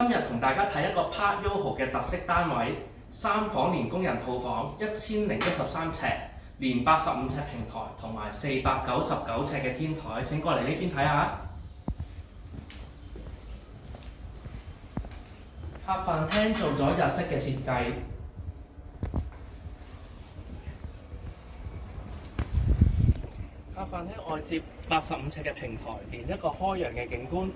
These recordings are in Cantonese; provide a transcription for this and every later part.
今日同大家睇一個 Park YOHO 嘅特色單位，3房連工人套房，1013尺，連85尺平台同埋499尺嘅天台。請過嚟呢邊睇下。客飯廳做咗日式嘅設計。客飯廳外接85尺嘅平台，連一個開揚嘅景觀。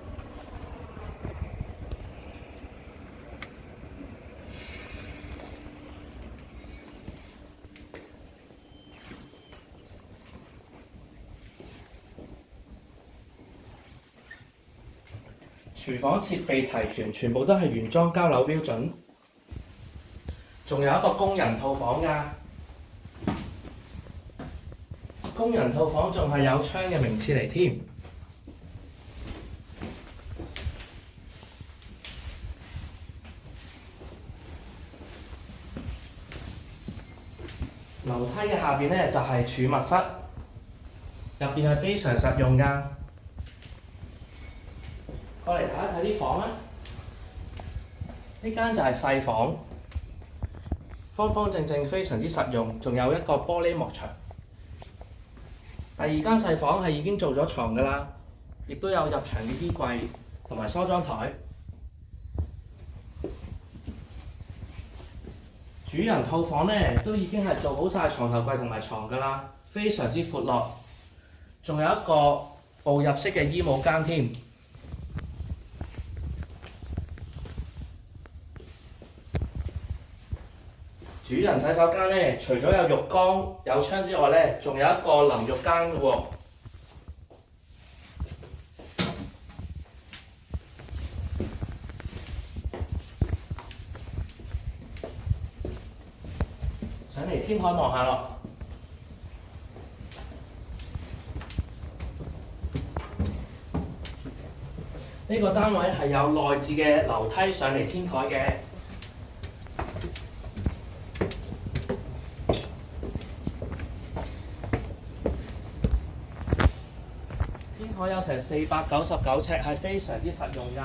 廚房設備齊全，全部都係原裝交樓標準。仲有一個工人套房㗎。工人套房仲係有窗嘅名次嚟添。樓梯嘅下邊呢，就係儲物室，入邊係非常實用㗎。過嚟睇一睇啲房啦。呢間就係細房，方方正正，非常之實用，仲有一個玻璃幕牆。第二間細房係已經做咗床㗎啦，亦都有入牆嘅衣櫃同埋梳妝台。主人套房呢，都已經係做好晒床頭櫃同埋床㗎啦，非常之闊落，仲有一個步入式嘅衣帽間添。主人洗手間呢，除咗有浴缸、有窗之外呢，仲有一個淋浴間嘅喎。上嚟天台望下咯。呢個單位係有內置嘅樓梯上嚟天台嘅。天台有成499尺，係非常之實用㗎。